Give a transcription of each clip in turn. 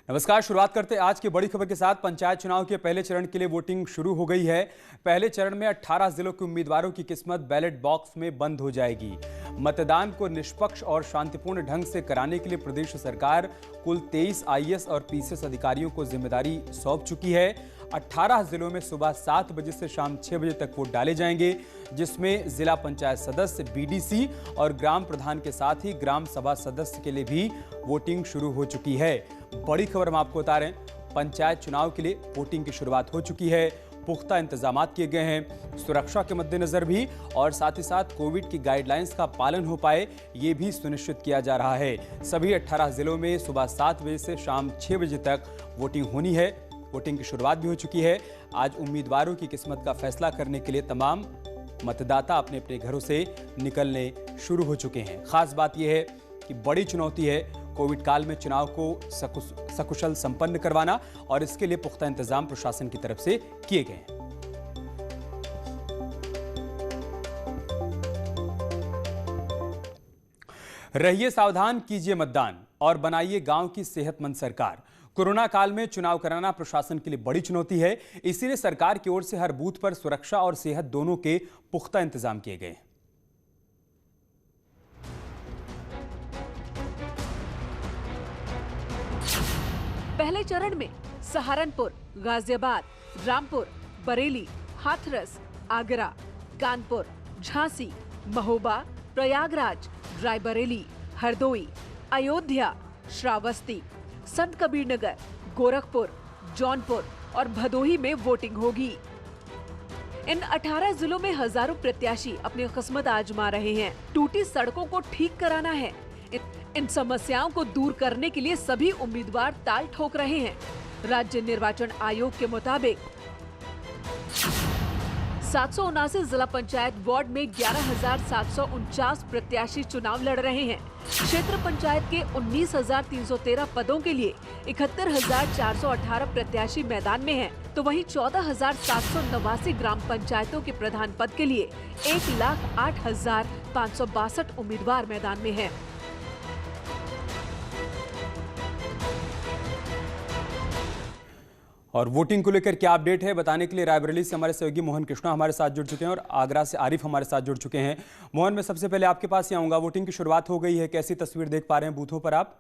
नमस्कार। शुरुआत करते हैं आज की बड़ी खबर के साथ। पंचायत चुनाव के पहले चरण के लिए वोटिंग शुरू हो गई है। पहले चरण में 18 जिलों के उम्मीदवारों की किस्मत बैलेट बॉक्स में बंद हो जाएगी। मतदान को निष्पक्ष और शांतिपूर्ण ढंग से कराने के लिए प्रदेश सरकार कुल 23 आईएएस और पीसीएस अधिकारियों को जिम्मेदारी सौंप चुकी है। 18 जिलों में सुबह 7 बजे से शाम 6 बजे तक वोट डाले जाएंगे, जिसमें जिला पंचायत सदस्य, बीडीसी और ग्राम प्रधान के साथ ही ग्राम सभा सदस्य के लिए भी वोटिंग शुरू हो चुकी है। बड़ी खबर हम आपको बता रहे हैं, पंचायत चुनाव के लिए वोटिंग की शुरुआत हो चुकी है। पुख्ता इंतजाम किए गए हैं, सुरक्षा के मद्देनजर भी, और साथ ही साथ कोविड की गाइडलाइंस का पालन हो पाए ये भी सुनिश्चित किया जा रहा है। सभी 18 जिलों में सुबह 7 बजे से शाम 6 बजे तक वोटिंग होनी है। वोटिंग की शुरुआत भी हो चुकी है। आज उम्मीदवारों की किस्मत का फैसला करने के लिए तमाम मतदाता अपने अपने घरों से निकलने शुरू हो चुके हैं। खास बात यह है कि बड़ी चुनौती है कोविड काल में चुनाव को सकुशल संपन्न करवाना, और इसके लिए पुख्ता इंतजाम प्रशासन की तरफ से किए गए हैं। रहिए सावधान, कीजिए मतदान और बनाइए गांव की सेहतमंद सरकार। कोरोना काल में चुनाव कराना प्रशासन के लिए बड़ी चुनौती है, इसीलिए सरकार की ओर से हर बूथ पर सुरक्षा और सेहत दोनों के पुख्ता इंतजाम किए गए हैं। पहले चरण में सहारनपुर, गाजियाबाद, रामपुर, बरेली, हाथरस, आगरा, कानपुर, झांसी, महोबा, प्रयागराज, रायबरेली, हरदोई, अयोध्या, श्रावस्ती, संत कबीरनगर, गोरखपुर, जौनपुर और भदोही में वोटिंग होगी। इन 18 जिलों में हजारों प्रत्याशी अपनी किस्मत आजमा रहे हैं। टूटी सड़कों को ठीक कराना है। इन समस्याओं को दूर करने के लिए सभी उम्मीदवार ताल ठोक रहे हैं। राज्य निर्वाचन आयोग के मुताबिक 779 जिला पंचायत वार्ड में 11,749 प्रत्याशी चुनाव लड़ रहे हैं। क्षेत्र पंचायत के 19,313 पदों के लिए 71,418 प्रत्याशी मैदान में हैं, तो वहीं 14,789 ग्राम पंचायतों के प्रधान पद के लिए 1,08,562 उम्मीदवार मैदान में हैं। और वोटिंग को लेकर क्या अपडेट है बताने के लिए रायबरेली से हमारे सहयोगी मोहन कृष्णा हमारे साथ जुड़ चुके हैं और आगरा से आरिफ हमारे साथ जुड़ चुके हैं। मोहन, मैं सबसे पहले आपके पास ही आऊंगा। वोटिंग की शुरुआत हो गई है, कैसी तस्वीर देख पा रहे हैं बूथों पर आप?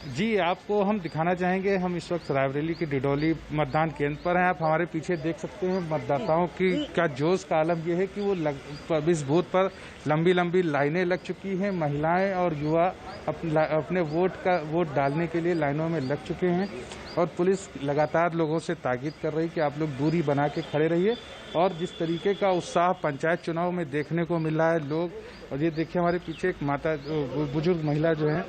जी, आपको हम दिखाना चाहेंगे। हम इस वक्त रायबरेली के डिडोली मतदान केंद्र पर हैं। आप हमारे पीछे देख सकते हैं मतदाताओं की क्या जोश का आलम यह है कि वो इस बूथ पर लंबी लंबी लाइनें लग चुकी हैं। महिलाएं और युवा अपने वोट डालने के लिए लाइनों में लग चुके हैं, और पुलिस लगातार लोगों से ताकीद कर रही कि आप लोग दूरी बना के खड़े रहिए। और जिस तरीके का उत्साह पंचायत चुनाव में देखने को मिल रहा है लोग, और ये देखिए हमारे पीछे एक माता बुजुर्ग महिला जो है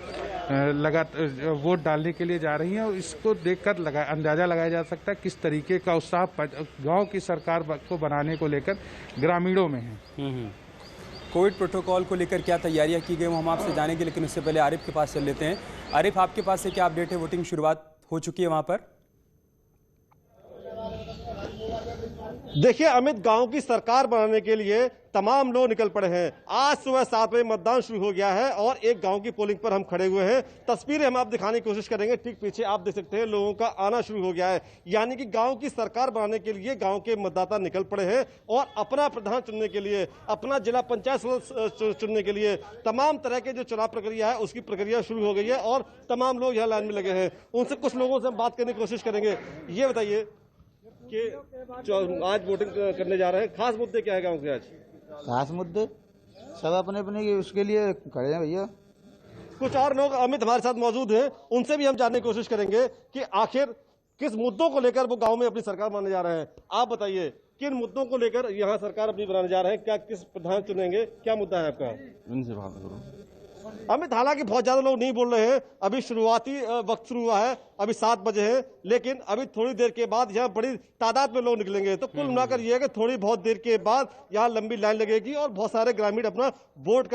लगातार वोट डालने के लिए जा रही हैं, और इसको देखकर अंदाजा लगाया जा सकता है किस तरीके का उत्साह गांव की सरकार को बनाने को लेकर ग्रामीणों में है। कोविड प्रोटोकॉल को लेकर क्या तैयारियां की गई वो हम आपसे जानेंगे, लेकिन उससे पहले आरिफ के पास चल लेते हैं। आरिफ, आपके पास से क्या अपडेट है? वोटिंग शुरुआत हो चुकी है वहां पर? देखिए अमित, गांव की सरकार बनाने के लिए तमाम लोग निकल पड़े हैं। आज सुबह 7 बजे मतदान शुरू हो गया है और एक गांव की पोलिंग पर हम खड़े हुए हैं। तस्वीरें हम आप दिखाने की कोशिश करेंगे। ठीक पीछे आप देख सकते हैं लोगों का आना शुरू हो गया है, यानी कि गांव की सरकार बनाने के लिए गांव के मतदाता निकल पड़े हैं और अपना प्रधान चुनने के लिए, अपना जिला पंचायत सदस्य चुनने के लिए तमाम तरह के जो चुनाव प्रक्रिया है उसकी प्रक्रिया शुरू हो गई है और तमाम लोग यहाँ लाइन में लगे हैं। उनसे कुछ लोगों से हम बात करने की कोशिश करेंगे। ये बताइए कि आज वोटिंग करने जा रहे हैं, खास मुद्दे क्या है गांव के? आज खास मुद्दे सब अपने अपने उसके लिए खड़े हैं भैया। कुछ और लोग अमित हमारे साथ मौजूद हैं, उनसे भी हम जानने की कोशिश करेंगे कि आखिर किस मुद्दों को लेकर वो गांव में अपनी सरकार बनाने जा रहे हैं। आप बताइए किन मुद्दों को लेकर यहाँ सरकार अपनी बनाने जा रहे हैं? क्या किस प्रधान चुनेंगे, क्या मुद्दा है आपका? इनसे बात करो अमित, हालांकि बहुत ज्यादा लोग नहीं बोल रहे हैं, अभी शुरुआती वक्त शुरू हुआ है, अभी 7 बजे हैं, लेकिन अभी थोड़ी देर के बाद यहाँ बड़ी तादाद में लोग निकलेंगे। तो कुल मिलाकर यह है कि थोड़ी बहुत देर के बाद यहाँ लंबी लाइन लगेगी और बहुत सारे ग्रामीण अपना वोट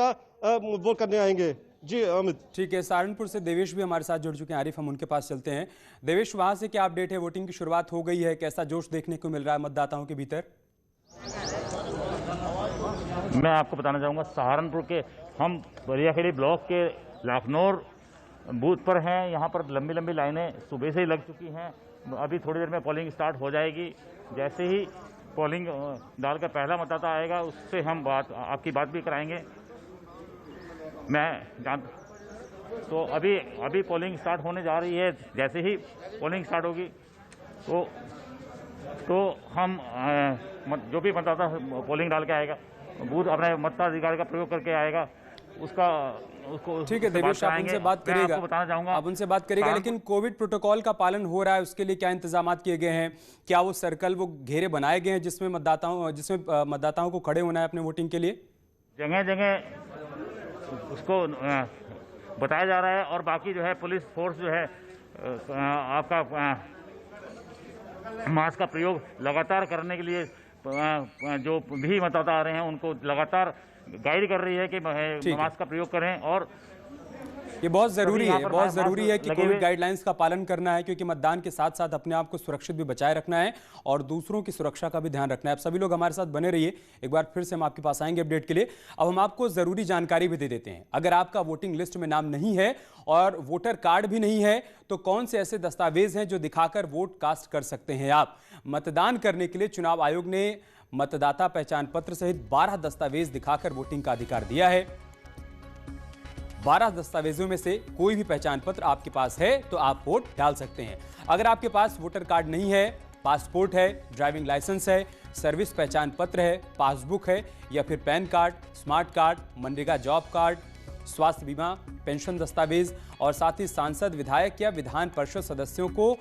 करने आएंगे। जी अमित। ठीक है, सहारनपुर से देवेश भी हमारे साथ जुड़ चुके हैं। आरिफ, हम उनके पास चलते हैं। देवेश, वहां से क्या अपडेट है? वोटिंग की शुरुआत हो गई है, कैसा जोश देखने को मिल रहा है मतदाताओं के भीतर? मैं आपको बताना चाहूँगा, सहारनपुर के हम बरियाखेड़ी ब्लॉक के लाखनौर बूथ पर हैं। यहाँ पर लंबी लंबी लाइनें सुबह से ही लग चुकी हैं। अभी थोड़ी देर में पोलिंग स्टार्ट हो जाएगी। जैसे ही पोलिंग डालकर पहला मतदाता आएगा उससे हम आपकी बात भी कराएंगे। तो अभी पोलिंग स्टार्ट होने जा रही है। जैसे ही पोलिंग स्टार्ट होगी तो हम जो भी मतदाता पोलिंग डाल के आएगा, बूथ अपने मताधिकार का प्रयोग करके आएगा, उसको ठीक है देवेश, आप उनसे बात करिएगा, बताना चाहूंगा आप उनसे बात करिएगा। लेकिन कोविड प्रोटोकॉल का पालन हो रहा है, उसके लिए क्या इंतजाम किए गए हैं? क्या वो सर्कल, वो घेरे बनाए गए हैं जिसमें मतदाताओं को खड़े होना है अपने वोटिंग के लिए? जगह जगह उसको बताया जा रहा है। और बाकी जो है पुलिस फोर्स जो है आपका मास्क का प्रयोग लगातार करने के लिए जो भी मतदाता आ रहे हैं उनको लगातार गाइड कर रही है कि मास्क का प्रयोग करें। और ये बहुत ज़रूरी है, बहुत ज़रूरी है कि कोविड गाइडलाइंस का पालन करना है, क्योंकि मतदान के साथ साथ अपने आप को सुरक्षित भी बचाए रखना है और दूसरों की सुरक्षा का भी ध्यान रखना है। आप सभी लोग हमारे साथ बने रहिए। एक बार फिर से हम आपके पास आएंगे अपडेट के लिए। अब हम आपको ज़रूरी जानकारी भी दे देते हैं। अगर आपका वोटिंग लिस्ट में नाम नहीं है और वोटर कार्ड भी नहीं है तो कौन से ऐसे दस्तावेज हैं जो दिखाकर वोट कास्ट कर सकते हैं आप? मतदान करने के लिए चुनाव आयोग ने मतदाता पहचान पत्र सहित 12 दस्तावेज दिखाकर वोटिंग का अधिकार दिया है। 12 दस्तावेजों में से कोई भी पहचान पत्र आपके पास है तो आप वोट डाल सकते हैं। अगर आपके पास वोटर कार्ड नहीं है, पासपोर्ट है, ड्राइविंग लाइसेंस है, सर्विस पहचान पत्र है, पासबुक है या फिर pan card, smart card, MNREGA job card, स्वास्थ्य बीमा, पेंशन दस्तावेज और साथ ही सांसद, विधायक या विधान परिषद सदस्यों को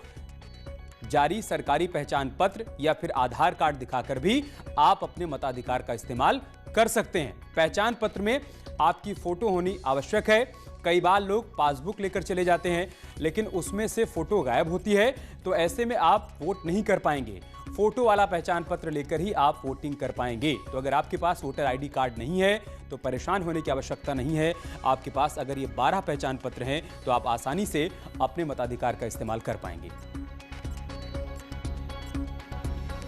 जारी सरकारी पहचान पत्र या फिर आधार कार्ड दिखाकर भी आप अपने मताधिकार का इस्तेमाल कर सकते हैं। पहचान पत्र में आपकी फोटो होनी आवश्यक है। कई बार लोग पासबुक लेकर चले जाते हैं लेकिन उसमें से फोटो गायब होती है, तो ऐसे में आप वोट नहीं कर पाएंगे। फोटो वाला पहचान पत्र लेकर ही आप वोटिंग कर पाएंगे। तो अगर आपके पास वोटर आईडी कार्ड नहीं है तो परेशान होने की आवश्यकता नहीं है। आपके पास अगर ये 12 पहचान पत्र हैं तो आप आसानी से अपने मताधिकार का इस्तेमाल कर पाएंगे।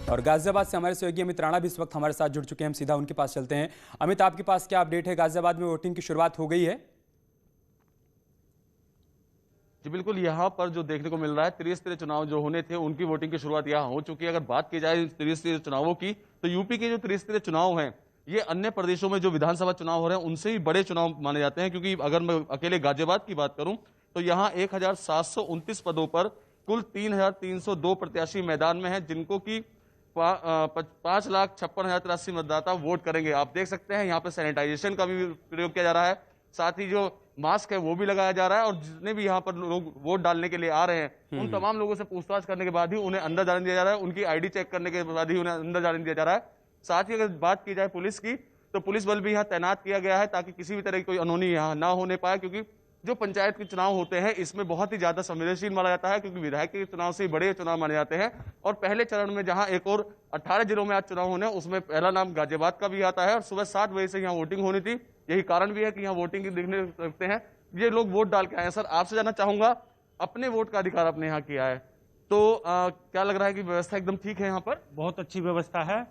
और गाजियाबाद से हमारे सहयोगी अमित राणा भी इस वक्त हमारे साथ जुड़ चुके हैं। हम सीधा उनके पास चलते हैं। अमित, आपके पास क्या अपडेट है? गाजियाबाद में वोटिंग की शुरुआत हो गई है? जी बिल्कुल, यहाँ पर जो देखने को मिल रहा है, त्रिस्तरीय चुनाव जो होने थे उनकी वोटिंग की शुरुआत यहाँ हो चुकी है। अगर बात की जाए त्रिस्तरीय चुनावों की तो यूपी के जो त्रिस्तरीय चुनाव हैं ये अन्य प्रदेशों में जो विधानसभा चुनाव हो रहे हैं उनसे भी बड़े चुनाव माने जाते हैं। क्योंकि अगर मैं अकेले गाजियाबाद की बात करूं तो यहाँ 1729 पदों पर कुल 3302 प्रत्याशी मैदान में हैं, जिनको की 5,56,083 मतदाता वोट करेंगे। आप देख सकते हैं यहाँ पे सैनिटाइजेशन का भी प्रयोग किया जा रहा है, साथ ही जो मास्क है वो भी लगाया जा रहा है। और जितने भी यहाँ पर लोग वोट डालने के लिए आ रहे हैं उन तमाम लोगों से पूछताछ करने के बाद ही उन्हें अंदर जाने दिया जा रहा है। उनकी आईडी चेक करने के बाद ही उन्हें अंदर जाने दिया जा रहा है। साथ ही अगर बात की जाए पुलिस की तो पुलिस बल भी यहाँ तैनात किया गया है ताकि किसी भी तरह की कोई अनहोनी यहाँ ना होने पाए। क्योंकि जो पंचायत के चुनाव होते हैं इसमें बहुत ही ज्यादा संवेदनशील माना जाता है, क्योंकि विधायक के चुनाव से बड़े चुनाव माने जाते हैं। और पहले चरण में जहां एक और 18 जिलों में आज चुनाव होने, उसमें पहला नाम गाजियाबाद का भी आता है। और सुबह 7 बजे से यहाँ वोटिंग होनी थी। यही कारण भी है कि यहाँ वोटिंग देखने सकते हैं ये लोग वोट डाल के आए हैं। सर, आपसे जानना चाहूंगा, अपने वोट का अधिकार आपने यहाँ किया है तो क्या लग रहा है कि व्यवस्था एकदम ठीक है यहाँ पर? बहुत अच्छी व्यवस्था है,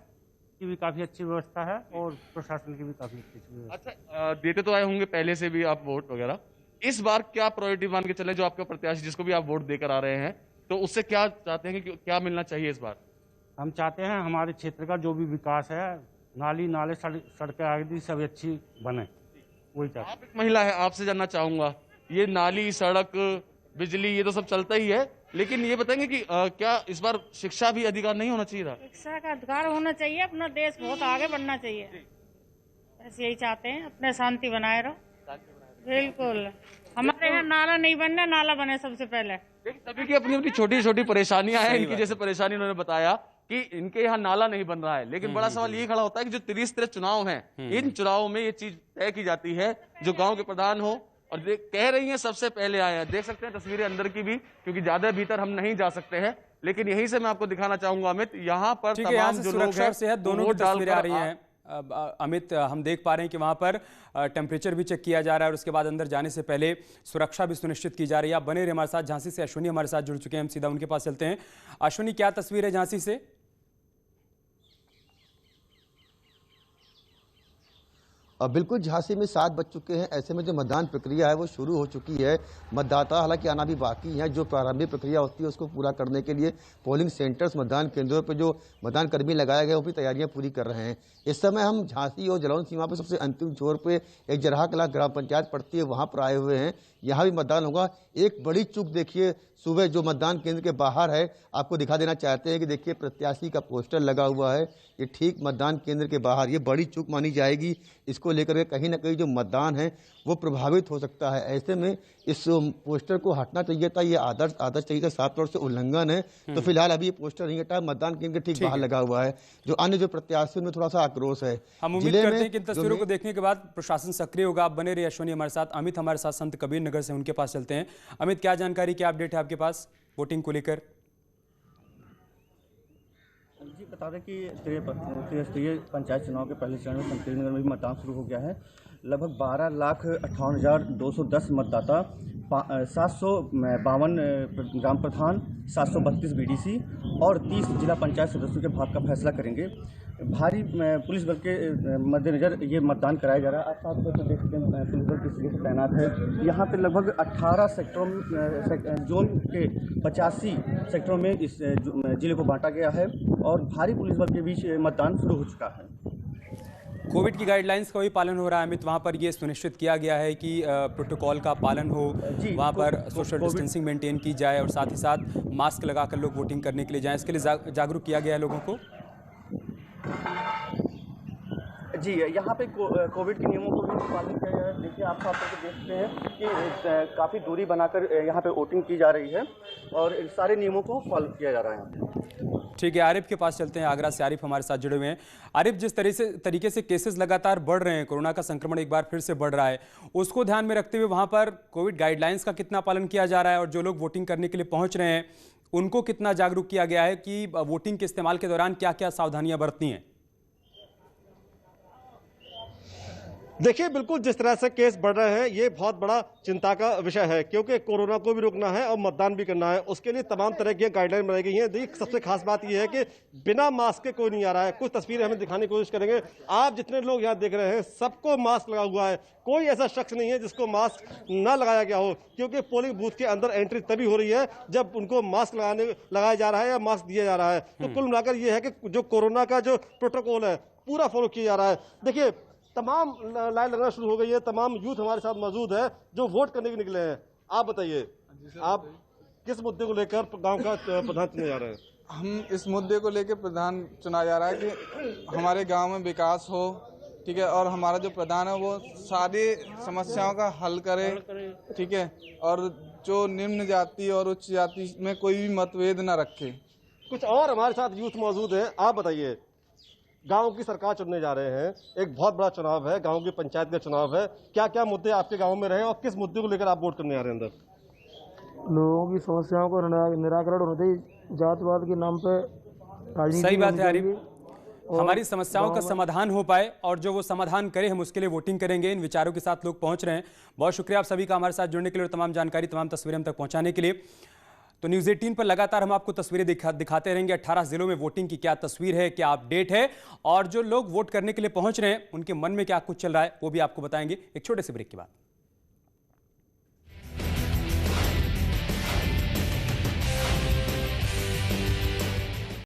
की भी काफी अच्छी व्यवस्था है और प्रशासन की भी काफी अच्छी व्यवस्था। अच्छा, देते तो आए होंगे पहले से भी आप वोट वगैरह, इस बार क्या प्रायोरिटी मान के चले जो आपका प्रत्याशी जिसको भी आप वोट देकर आ रहे हैं तो उससे क्या चाहते हैं कि क्या मिलना चाहिए इस बार? हम चाहते हैं हमारे क्षेत्र का जो भी विकास है, नाली नाले सड़कें आदि सब अच्छी बने, वही चाहते हैं। आप एक महिला है, आपसे जानना चाहूंगा, ये नाली सड़क बिजली ये तो सब चलता ही है, लेकिन ये बताएंगे कि क्या इस बार शिक्षा भी अधिकार नहीं होना चाहिए था? शिक्षा का अधिकार होना चाहिए, अपना देश बहुत आगे बढ़ना चाहिए, बस यही चाहते हैं, अपने शांति बनाए रहो। बिल्कुल, हमारे यहाँ नाला नहीं बनना, नाला बने सबसे पहले। सभी की अपनी अपनी छोटी छोटी परेशानियां हैं। इनकी जैसे परेशानी उन्होंने बताया कि इनके यहाँ नाला नहीं बन रहा है, लेकिन बड़ा सवाल ये खड़ा होता है कि जो त्रिस्तरीय चुनाव हैं इन चुनावों में ये चीज तय की जाती है जो गांव के प्रधान हो और कह रही हैं सबसे पहले आए हैं। देख सकते हैं तस्वीरें अंदर की भी, क्योंकि ज्यादा भीतर हम नहीं जा सकते हैं, लेकिन यहीं से मैं आपको दिखाना चाहूंगा अमित, यहाँ पर तमाम जो लोग हैं दोनों की तस्वीरें आ रही हैं। अमित, हम देख पा रहे हैं कि वहां पर टेम्परेचर भी चेक किया जा रहा है और उसके बाद अंदर जाने से पहले सुरक्षा भी सुनिश्चित की जा रही है। आप बने रहे हमारे साथ। झांसी से अश्विनी हमारे साथ जुड़ चुके हैं, हम सीधा उनके पास चलते हैं। अश्विनी, क्या तस्वीर है झांसी से? बिल्कुल झांसी में 7 बज चुके हैं। ऐसे में जो मतदान प्रक्रिया है वो शुरू हो चुकी है। मतदाता हालांकि आना भी बाकी है। जो प्रारंभिक प्रक्रिया होती है उसको पूरा करने के लिए पोलिंग सेंटर्स, मतदान केंद्रों पर जो मतदान कर्मी लगाए गए वो भी तैयारियां पूरी कर रहे हैं। इस समय हम झांसी और जलौन सीमा पर सबसे अंतिम छोर पे एक जरहा कला ग्राम पंचायत पड़ती है, वहां पर आए हुए हैं। यहाँ भी मतदान होगा। एक बड़ी चूक देखिए, सुबह जो मतदान केंद्र के बाहर है, आपको दिखा देना चाहते हैं कि देखिए प्रत्याशी का पोस्टर लगा हुआ है, ये ठीक मतदान केंद्र के बाहर। ये बड़ी चूक मानी जाएगी। इसको लेकर के कहीं ना कहीं जो मतदान है वो प्रभावित हो सकता है। ऐसे में इस पोस्टर को हटना चाहिए था। ये आदर्श चाहिए था, साफ तौर से उल्लंघन है। तो फिलहाल अभी ये पोस्टर नहीं हटा, मतदान केंद्र के ठीक बाहर लगा हुआ है। जो अन्य जो प्रत्याशी उनमें थोड़ा सा आक्रोश है। हम उम्मीद करते हैं कि इन तस्वीरों को देखने के बाद प्रशासन सक्रिय होगा। आप बने रहिए अश्विनी हमारे साथ। अमित हमारे साथ संत कबीर नगर से, उनके पास चलते हैं। अमित, क्या जानकारी, क्या अपडेट है आपके पास वोटिंग को लेकर? जी बता दें कि त्रिस्तरीय पंचायत चुनाव के पहले चरण में कबीर नगर में भी मतदान शुरू हो गया है। लगभग 12,58,210 मतदाता, 752 ग्राम प्रधान, 732 बीडीसी और 30 जिला पंचायत सदस्यों के भाग का फैसला करेंगे। भारी पुलिस बल के मद्देनजर ये मतदान कराया जा रहा है। आप साथ में देख सकते हैं पुलिस बल किस तरीके से तैनात है। यहाँ पे लगभग 18 सेक्टरों जोन के 85 सेक्टरों में इस जिले को बांटा गया है और भारी पुलिस बल के बीच मतदान शुरू हो चुका है। कोविड की गाइडलाइंस का भी पालन हो रहा है अमित? वहाँ पर ये सुनिश्चित किया गया है कि प्रोटोकॉल का पालन हो, वहाँ पर सोशल डिस्टेंसिंग मेंटेन की जाए और साथ ही साथ मास्क लगाकर लोग वोटिंग करने के लिए जाएं। इसके लिए जागरूक किया गया है लोगों को। जी यहाँ पे कोविड के नियमों को भी पालन किया जा रहा है। देखिए आप साथ में देखते हैं कि काफ़ी दूरी बनाकर यहाँ पे वोटिंग की जा रही है और सारे नियमों को फॉलो किया जा रहा है। ठीक है, आरिफ के पास चलते हैं। आगरा से आरिफ हमारे साथ जुड़े हुए हैं। आरिफ, जिस तरीके से केसेस लगातार बढ़ रहे हैं, कोरोना का संक्रमण एक बार फिर से बढ़ रहा है, उसको ध्यान में रखते हुए वहाँ पर कोविड गाइडलाइंस का कितना पालन किया जा रहा है और जो लोग वोटिंग करने के लिए पहुँच रहे हैं उनको कितना जागरूक किया गया है कि वोटिंग के इस्तेमाल के दौरान क्या क्या सावधानियां बरतनी हैं? देखिए, बिल्कुल जिस तरह से केस बढ़ रहे हैं ये बहुत बड़ा चिंता का विषय है, क्योंकि कोरोना को भी रोकना है और मतदान भी करना है। उसके लिए तमाम तरह की गाइडलाइन बनाई गई हैं। देखिए, सबसे खास बात यह है कि बिना मास्क के कोई नहीं आ रहा है। कुछ तस्वीरें हमें दिखाने की कोशिश करेंगे। आप जितने लोग यहाँ देख रहे हैं सबको मास्क लगा हुआ है। कोई ऐसा शख्स नहीं है जिसको मास्क ना लगाया गया हो, क्योंकि पोलिंग बूथ के अंदर एंट्री तभी हो रही है जब उनको मास्क लगाया जा रहा है या मास्क दिया जा रहा है। तो कुल मिलाकर यह है कि जो कोरोना का जो प्रोटोकॉल है पूरा फॉलो किया जा रहा है। देखिए, तमाम लाइन लगना शुरू हो गई है। तमाम यूथ हमारे साथ मौजूद है जो वोट करने के निकले हैं। आप बताइए, आप किस मुद्दे को लेकर गांव का प्रधान चुने जा रहे हैं? हम इस मुद्दे को लेकर प्रधान चुना जा रहा है कि हमारे गांव में विकास हो, ठीक है, और हमारा जो प्रधान है वो सारी समस्याओं का हल करे, ठीक है, और जो निम्न जाति और उच्च जाति में कोई भी मतभेद न रखे। कुछ और हमारे साथ यूथ मौजूद है। आप बताइए, गांव की सरकार चुनने जा रहे हैं, एक बहुत बड़ा चुनाव है, गांव की पंचायत का चुनाव है। क्या क्या मुद्दे आपके गांव में रहे और किस मुद्दे को लेकर आप वोट करने आ रहे हैं? अंदर लोगों की समस्याओं को निराकरण होना चाहिए। जातवाद के नाम पे राजनीति। सही बात है आरिफ, हमारी समस्याओं का समाधान हो पाए और जो वो समाधान करे हम उसके लिए वोटिंग करेंगे। इन विचारों के साथ लोग पहुंच रहे हैं। बहुत शुक्रिया आप सभी का हमारे साथ जुड़ने के लिए और तमाम जानकारी, तमाम तस्वीरें हम तक पहुंचाने के लिए। तो न्यूज़ 18 पर लगातार हम आपको तस्वीरें दिखाते रहेंगे। 18 जिलों में वोटिंग की क्या तस्वीर है, क्या अपडेट है और जो लोग वोट करने के लिए पहुंच रहे हैं उनके मन में क्या कुछ चल रहा है वो भी आपको बताएंगे एक छोटे से ब्रेक के बाद।